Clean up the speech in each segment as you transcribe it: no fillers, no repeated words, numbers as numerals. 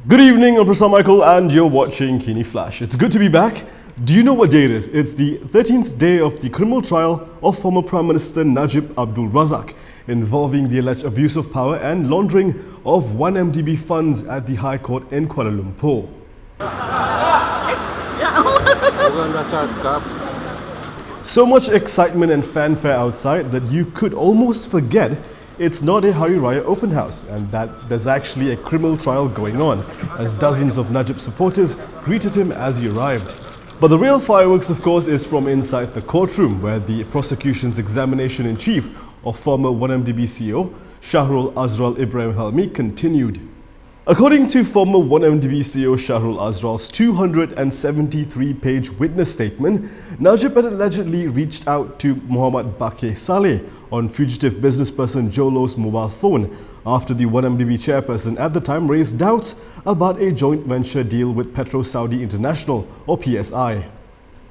Good evening, I'm Professor Michael and you're watching KiniFlash. It's good to be back. Do you know what day it is? It's the 13th day of the criminal trial of former Prime Minister Najib Abdul Razak involving the alleged abuse of power and laundering of 1MDB funds at the High Court in Kuala Lumpur. So much excitement and fanfare outside that you could almost forget it's not a Hari Raya open house and that there's actually a criminal trial going on, as dozens of Najib supporters greeted him as he arrived. But the real fireworks, of course, is from inside the courtroom, where the prosecution's examination-in-chief of former 1MDB CEO, Shahrol Azral Ibrahim Halmi, continued. According to former 1MDB CEO Shahrol Azral's 273-page witness statement, Najib had allegedly reached out to Mohd Bakke Salleh on fugitive businessperson Jho Low's mobile phone after the 1MDB chairperson at the time raised doubts about a joint venture deal with PetroSaudi International, or PSI.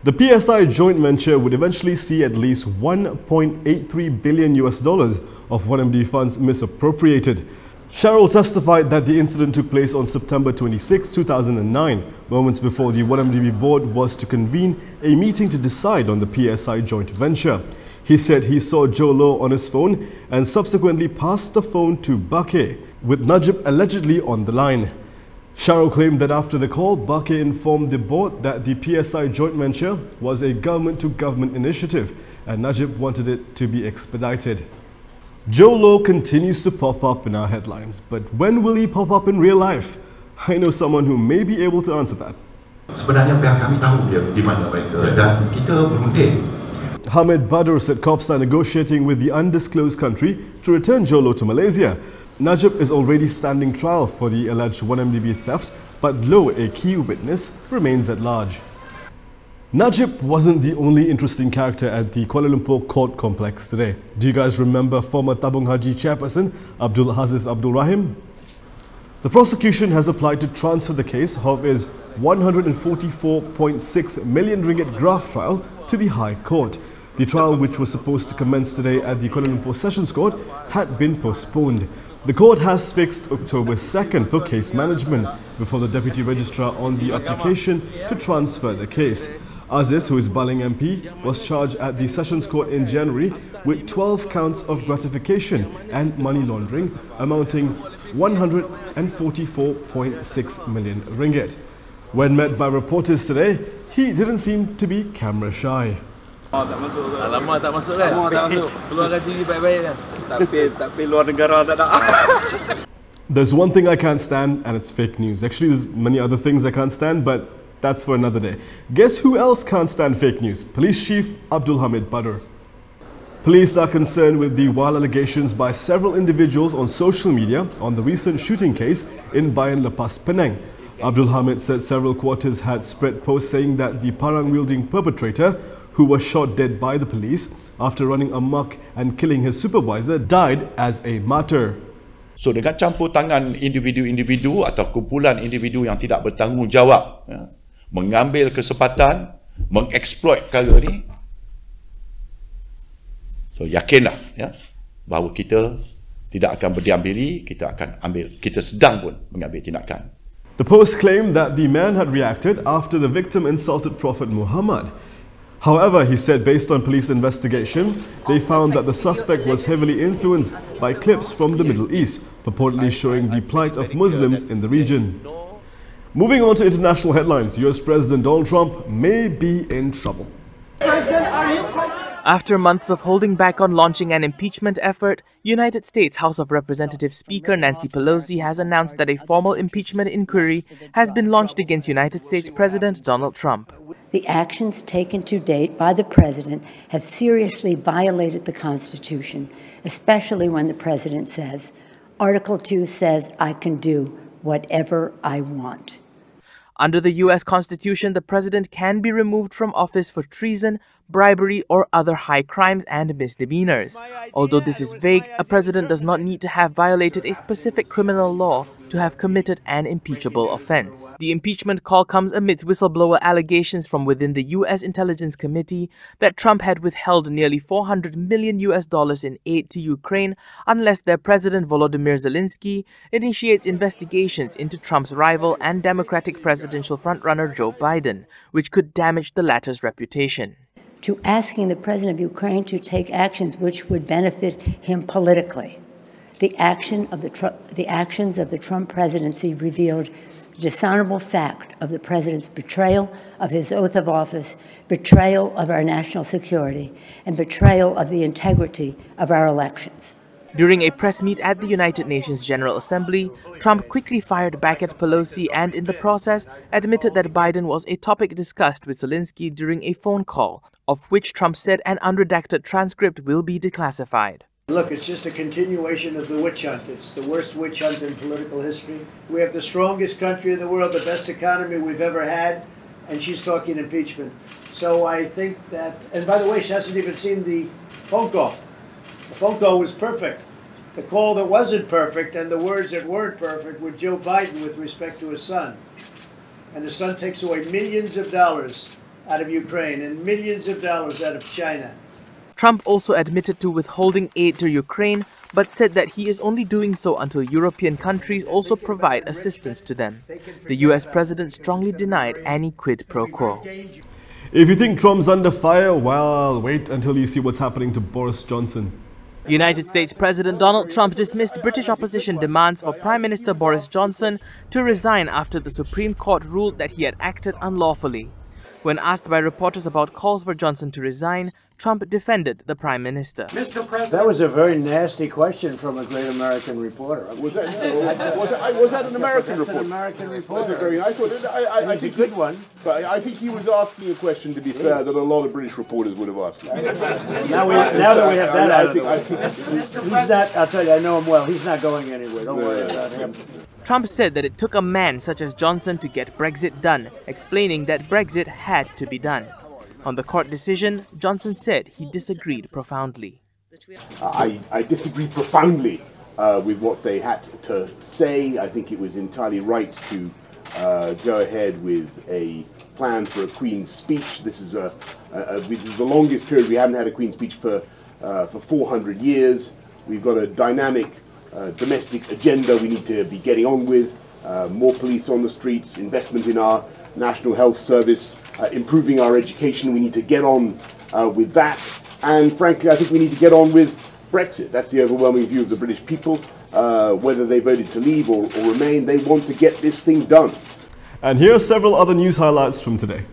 The PSI joint venture would eventually see at least $1.83 billion of 1MDB funds misappropriated. Shahrol testified that the incident took place on September 26, 2009, moments before the 1MDB board was to convene a meeting to decide on the PSI joint venture. He said he saw Jho Low on his phone and subsequently passed the phone to Bakke, with Najib allegedly on the line. Shahrol claimed that after the call, Bakke informed the board that the PSI joint venture was a government-to-government initiative and Najib wanted it to be expedited. Jho Low continues to pop up in our headlines, but when will he pop up in real life? I know someone who may be able to answer that. Sebenarnya pihak kami tahu dia di mana mereka dan kita berunding. Hamid Bador said cops are negotiating with the undisclosed country to return Jho Low to Malaysia. Najib is already standing trial for the alleged 1MDB theft, but Low, a key witness, remains at large. Najib wasn't the only interesting character at the Kuala Lumpur court complex today. Do you guys remember former Tabung Haji chairperson Abdul Rahim? The prosecution has applied to transfer the case of his 144.6 million ringgit graft trial to the High Court. The trial, which was supposed to commence today at the Kuala Lumpur Sessions Court, had been postponed. The court has fixed October 2nd for case management before the Deputy Registrar on the application to transfer the case. Aziz, who is Baling MP, was charged at the Sessions Court in January with 12 counts of gratification and money laundering amounting 144.6 million ringgit. When met by reporters today, he didn't seem to be camera shy. Alamak, tak masuk lah. Tak masuk. Keluarkan TV baik-baik kan. Tapi luar negara tak nak. There's one thing I can't stand, and it's fake news. Actually, there's many other things I can't stand, but that's for another day. Guess who else can't stand fake news? Police Chief Abdul Hamid Bador. Police are concerned with the wild allegations by several individuals on social media on the recent shooting case in Bayan Lepas Penang. Abdul Hamid said several quarters had spread posts saying that the parang-wielding perpetrator, who was shot dead by the police after running amok and killing his supervisor, died as a martyr. So dengan campur tangan individu-individu atau kumpulan individu yang tidak bertanggungjawab, mengambil kesempatan, mengeksploit perkara ni, so yakinlah bahawa kita tidak akan berdiam diri, kita sedang pun mengambil tindakan. The post claimed that the man had reacted after the victim insulted Prophet Muhammad. However, he said based on police investigation, they found that the suspect was heavily influenced by clips from the Middle East, purportedly showing the plight of Muslims in the region. Moving on to international headlines, US President Donald Trump may be in trouble. After months of holding back on launching an impeachment effort, United States House of Representatives Speaker Nancy Pelosi has announced that a formal impeachment inquiry has been launched against United States President Donald Trump. The actions taken to date by the President have seriously violated the Constitution, especially when the President says, Article 2 says I can do whatever I want. Under the U.S. Constitution, the President can be removed from office for treason, bribery, or other high crimes and misdemeanors. Although this is vague, a president does not need to have violated a specific criminal law to have committed an impeachable offense. The impeachment call comes amidst whistleblower allegations from within the U.S. Intelligence Committee that Trump had withheld nearly $400 million in aid to Ukraine unless their President Volodymyr Zelensky initiates investigations into Trump's rival and Democratic presidential frontrunner Joe Biden, which could damage the latter's reputation. To asking the President of Ukraine to take actions which would benefit him politically. The actions of the Trump presidency revealed the dishonorable fact of the President's betrayal of his oath of office, betrayal of our national security, and betrayal of the integrity of our elections. During a press meet at the United Nations General Assembly, Trump quickly fired back at Pelosi and, in the process, admitted that Biden was a topic discussed with Zelensky during a phone call, of which Trump said an unredacted transcript will be declassified. Look, it's just a continuation of the witch hunt. It's the worst witch hunt in political history. We have the strongest country in the world, the best economy we've ever had, and she's talking impeachment. So I think that, and by the way, she hasn't even seen the phone call. The phone call was perfect. The call that wasn't perfect and the words that weren't perfect were Joe Biden with respect to his son. And his son takes away millions of dollars out of Ukraine and millions of dollars out of China. Trump also admitted to withholding aid to Ukraine, but said that he is only doing so until European countries also provide assistance to them. The US president strongly denied any quid pro quo. If you think Trump's under fire, well, wait until you see what's happening to Boris Johnson. United States President Donald Trump dismissed British opposition demands for Prime Minister Boris Johnson to resign after the Supreme Court ruled that he had acted unlawfully. When asked by reporters about calls for Johnson to resign, Trump defended the Prime Minister. Mr. President, that was a very nasty question from a great American reporter. Was that an American report? An American reporter. That's a very nice one. I think a good one. But I think he was asking a question, to be fair, that a lot of British reporters would have asked. Now that we have that out of the way. He's not, I'll tell you, I know him well. He's not going anywhere. Don't worry about him. Trump said that it took a man such as Johnson to get Brexit done, explaining that Brexit had to be done. On the court decision, Johnson said he disagreed profoundly. I disagree profoundly with what they had to say. I think it was entirely right to go ahead with a plan for a Queen's speech. This is the longest period we haven't had a Queen's speech for 400 years. We've got a dynamic domestic agenda we need to be getting on with. More police on the streets, investment in our National Health Service, improving our education. We need to get on with that. And frankly, I think we need to get on with Brexit. That's the overwhelming view of the British people. Whether they voted to leave or remain, they want to get this thing done. And here are several other news highlights from today.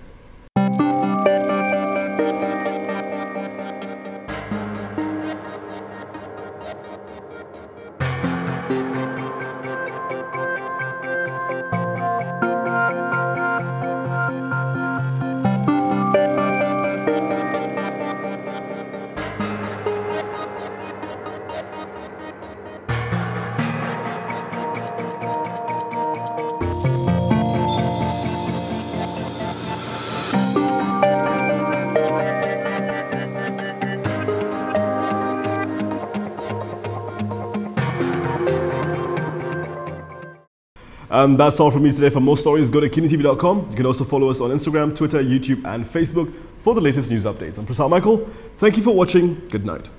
And that's all from me today. For more stories, go to KiniTV.com. You can also follow us on Instagram, Twitter, YouTube and Facebook for the latest news updates. I'm Prasad Michael. Thank you for watching. Good night.